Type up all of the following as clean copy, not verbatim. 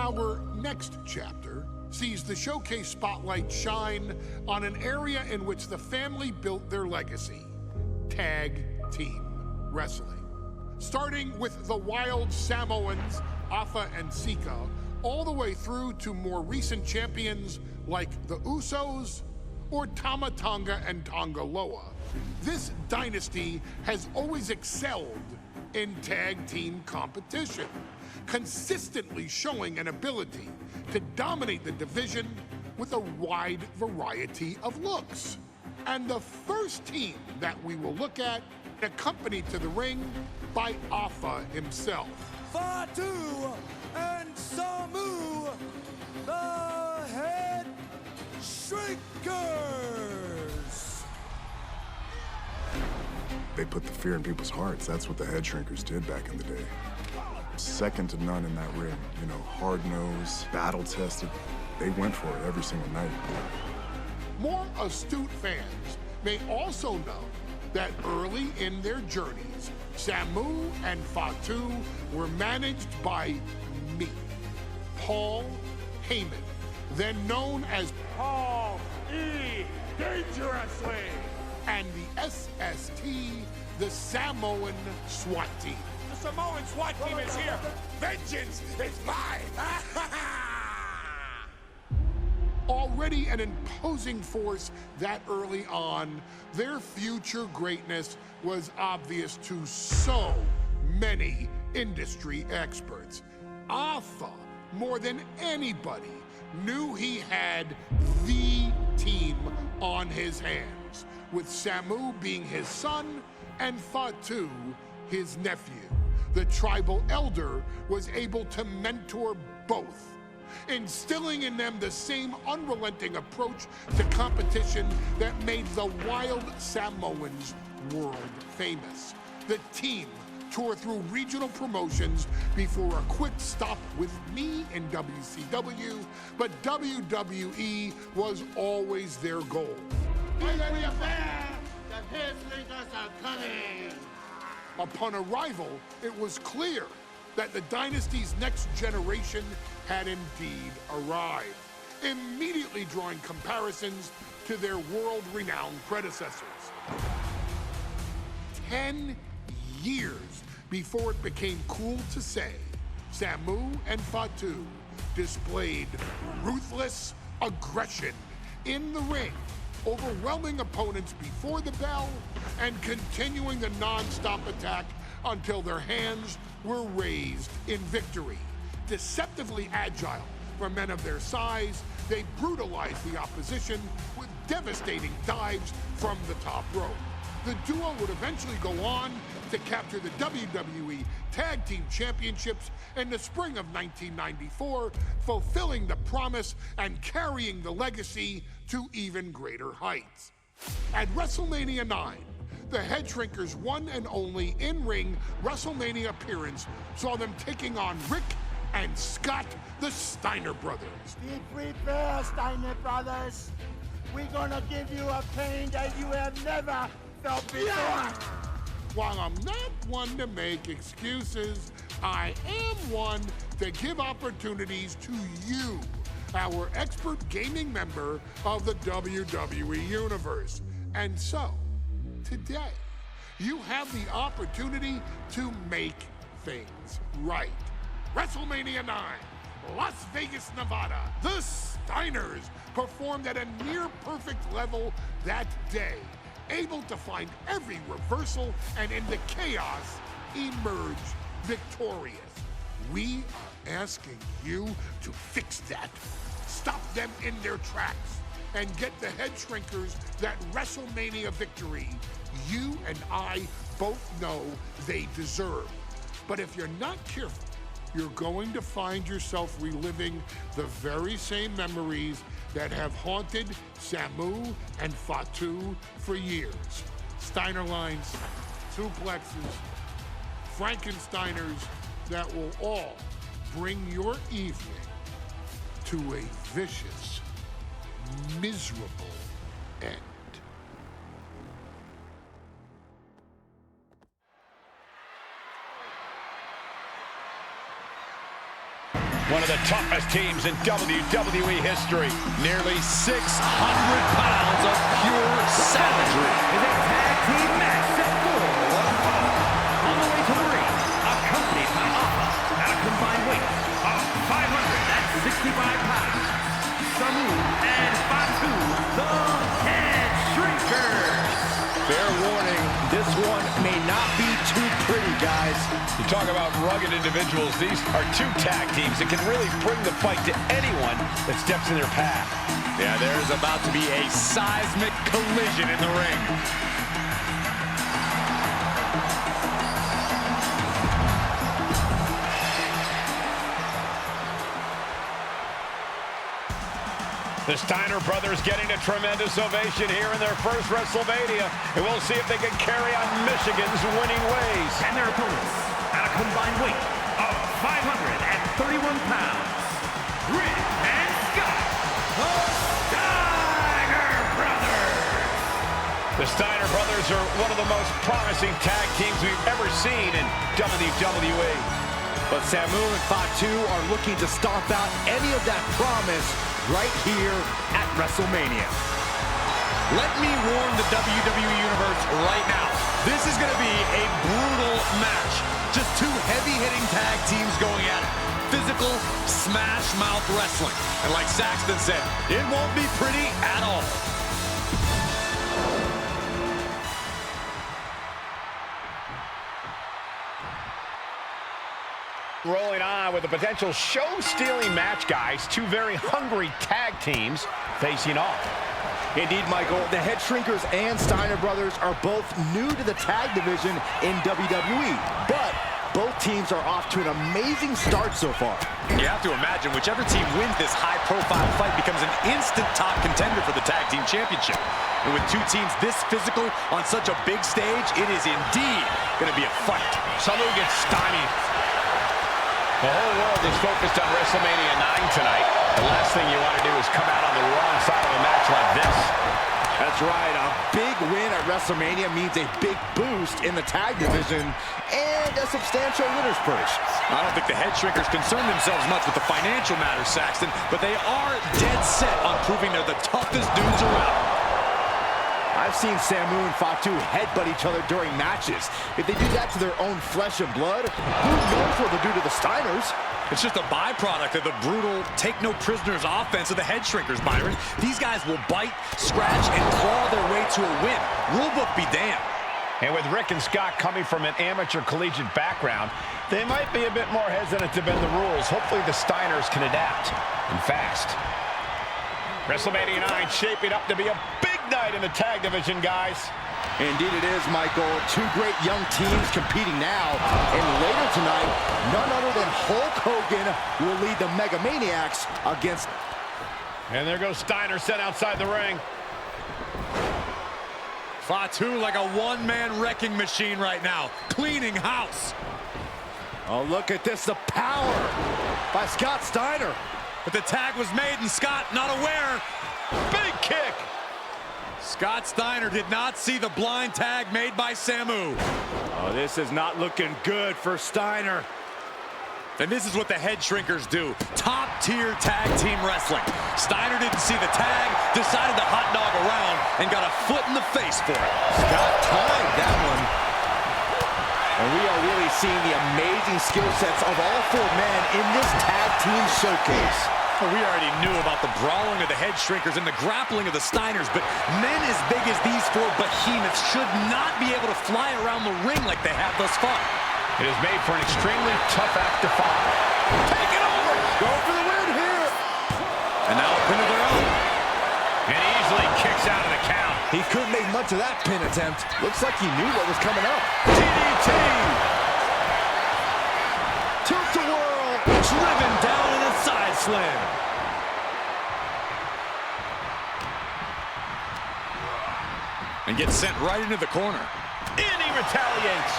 Our next chapter sees the showcase spotlight shine on an area in which the family built their legacy: tag team wrestling. Starting with the wild Samoans, Afa and Sika, all the way through to more recent champions like the Usos or Tama Tonga and Tonga Loa. This dynasty has always excelled in tag team competition, consistently showing an ability to dominate the division with a wide variety of looks. And the first team that we will look at, accompanied to the ring by Afa himself. Fatu and Samu, the Headshrinkers. They put the fear in people's hearts. That's what the Headshrinkers did back in the day. Second to none in that ring. You know, hard-nosed, battle-tested. They went for it every single night. More astute fans may also know that early in their journeys, Samu and Fatu were managed by me, Paul Heyman, then known as Paul E. Dangerously, and the SST, the Samoan SWAT team. The Samoan SWAT team is here. Vengeance is mine. Already an imposing force that early on, their future greatness was obvious to so many industry experts. Afa, more than anybody, knew he had the team on his hands, with Samu being his son and Fatu his nephew. The tribal elder was able to mentor both, instilling in them the same unrelenting approach to competition that made the wild Samoans world famous. The team toured through regional promotions before a quick stop with me in WCW, but WWE was always their goal. Be ready fair! The Headshrinkers are coming! Upon arrival, it was clear that the dynasty's next generation had indeed arrived, immediately drawing comparisons to their world-renowned predecessors. 10 years before it became cool to say, Samu and Fatu displayed ruthless aggression in the ring, overwhelming opponents before the bell and continuing the non-stop attack until their hands were raised in victory. Deceptively agile for men of their size, they brutalized the opposition with devastating dives from the top rope. The duo would eventually go on to capture the WWE Tag Team Championships in the spring of 1994, fulfilling the promise and carrying the legacy to even greater heights. At WrestleMania 9, the Headshrinkers' one and only in-ring WrestleMania appearance saw them taking on Rick and Scott, the Steiner Brothers. Be prepared, Steiner Brothers. We're gonna give you a pain that you have never felt before. While I'm not one to make excuses, I am one to give opportunities to you, our expert gaming member of the WWE Universe. And so, today, you have the opportunity to make things right. WrestleMania 9, Las Vegas, Nevada. The Steiners performed at a near-perfect level that day, able to find every reversal and in the chaos emerge victorious. We are asking you to fix that, stop them in their tracks, and get the Headshrinkers that WrestleMania victory you and I both know they deserve. But if you're not careful, you're going to find yourself reliving the very same memories that have haunted Samu and Fatu for years. Steiner lines, suplexes, Frankensteiners that will all bring your evening to a vicious, miserable end. One of the toughest teams in WWE history. Nearly 600 pounds of pure savagery. Is a tag team match set for one fall. On the way to the ring, accompanied by Alpha at a combined weight of 565 pounds. Samu and Fatu, the Headshrinkers. Fair warning, this one may not be too pretty, guys. You talk about rugged individuals. These are two tag teams that can really bring the fight to anyone that steps in their path. Yeah, there's about to be a seismic collision in the ring. The Steiner Brothers getting a tremendous ovation here in their first WrestleMania. And we'll see if they can carry on Michigan's winning ways. And their opponents at a combined weight of 531 pounds. Rick and Scott, the Steiner Brothers. The Steiner Brothers are one of the most promising tag teams we've ever seen in WWE. But Samu and Fatu are looking to stomp out any of that promise right here at WrestleMania. Let me warn the WWE Universe right now. This is going to be a brutal match. Just two heavy-hitting tag teams going at it. Physical, smash-mouth wrestling. And like Saxton said, it won't be pretty at all. Rolling on with a potential show-stealing match, guys. Two very hungry tag teams facing off. Indeed, Michael, the Headshrinkers and Steiner Brothers are both new to the tag division in WWE, but both teams are off to an amazing start so far. You have to imagine whichever team wins this high-profile fight becomes an instant top contender for the tag team championship. And with two teams this physical on such a big stage, it is indeed going to be a fight. Someone gets stymied. The whole world is focused on WrestleMania 9 tonight. The last thing you want to do is come out on the wrong side of a match like this. That's right. A big win at WrestleMania means a big boost in the tag division and a substantial winner's purse. I don't think the Headshrinkers concern themselves much with the financial matters, Saxton, but they are dead set on proving they're the toughest dudes around. I've seen Samu and Fatu headbutt each other during matches. If they do that to their own flesh and blood, who knows what they'll do to the Steiners? It's just a byproduct of the brutal take-no-prisoners offense of the Headshrinkers, Byron. These guys will bite, scratch, and claw their way to a win. Rulebook be damned. And with Rick and Scott coming from an amateur collegiate background, they might be a bit more hesitant to bend the rules. Hopefully the Steiners can adapt, and fast. WrestleMania 9 shaping up to be a big night in the tag division, guys. Indeed it is, Michael. Two great young teams competing now. And later tonight, none other than Hulk Hogan will lead the Mega Maniacs against... And there goes Steiner sent outside the ring. Fatu like a one-man wrecking machine right now, cleaning house. Oh, look at this, the power by Scott Steiner. But the tag was made and Scott not aware. Big kick. Scott Steiner did not see the blind tag made by Samu. Oh, this is not looking good for Steiner. And this is what the Headshrinkers do. Top-tier tag team wrestling. Steiner didn't see the tag, decided to hot dog around, and got a foot in the face for it. Scott timed that one. And we are really seeing the amazing skill sets of all four men in this tag team showcase. Well, we already knew about the brawling of the Headshrinkers and the grappling of the Steiners, but men as big as these four behemoths should not be able to fly around the ring like they have thus far. It is made for an extremely tough act to follow. Take it over! Go for the win here! And now a pin of their own. And easily kicks out of the count. He couldn't make much of that pin attempt. Looks like he knew what was coming up. DDT! Tilt-a-whirl! Driven down in a side slam. And gets sent right into the corner. And he retaliates.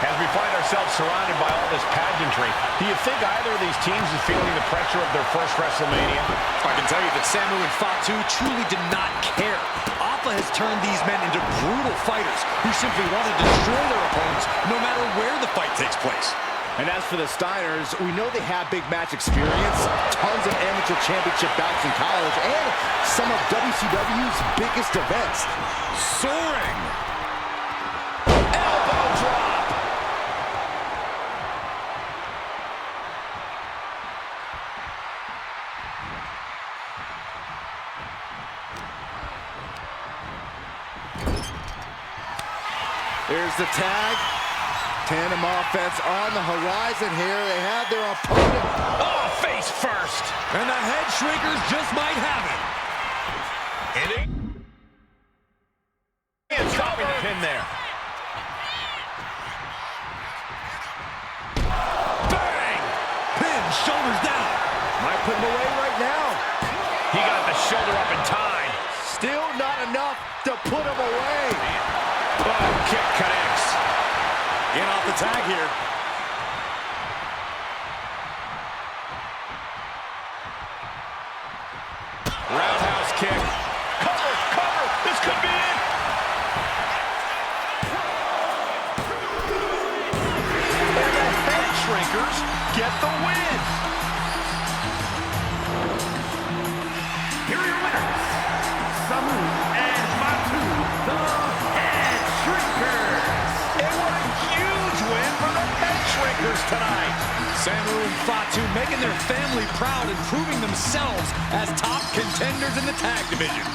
As we find ourselves surrounded by all this pageantry, do you think either of these teams is feeling the pressure of their first WrestleMania? I can tell you that Samu and Fatu truly did not care. Alpha has turned these men into brutal fighters who simply want to destroy their opponents no matter where the fight takes place. And as for the Steiners, we know they have big match experience, tons of amateur championship bouts in college, and some of WCW's biggest events. Soaring. Elbow drop. There's the tag. Tandem offense on the horizon here. They have their opponent. Oh, face first. And the head shrinkers just might have it. Hitting. And dropping the pin there. Bang! Pin, shoulders down. Might put him away right now. He got the shoulder up in time. Still not enough to put him away. Oh, kick connects. In off the tag here. Roundhouse kick. Cover, cover. This could be it. And the head shrinkers get the win. Here are your winners, Samu and Matu, the Head Shrinkers. And what a huge win for the head shrinkers tonight. Samu and Fatu making their family proud and proving themselves as top contenders in the tag division.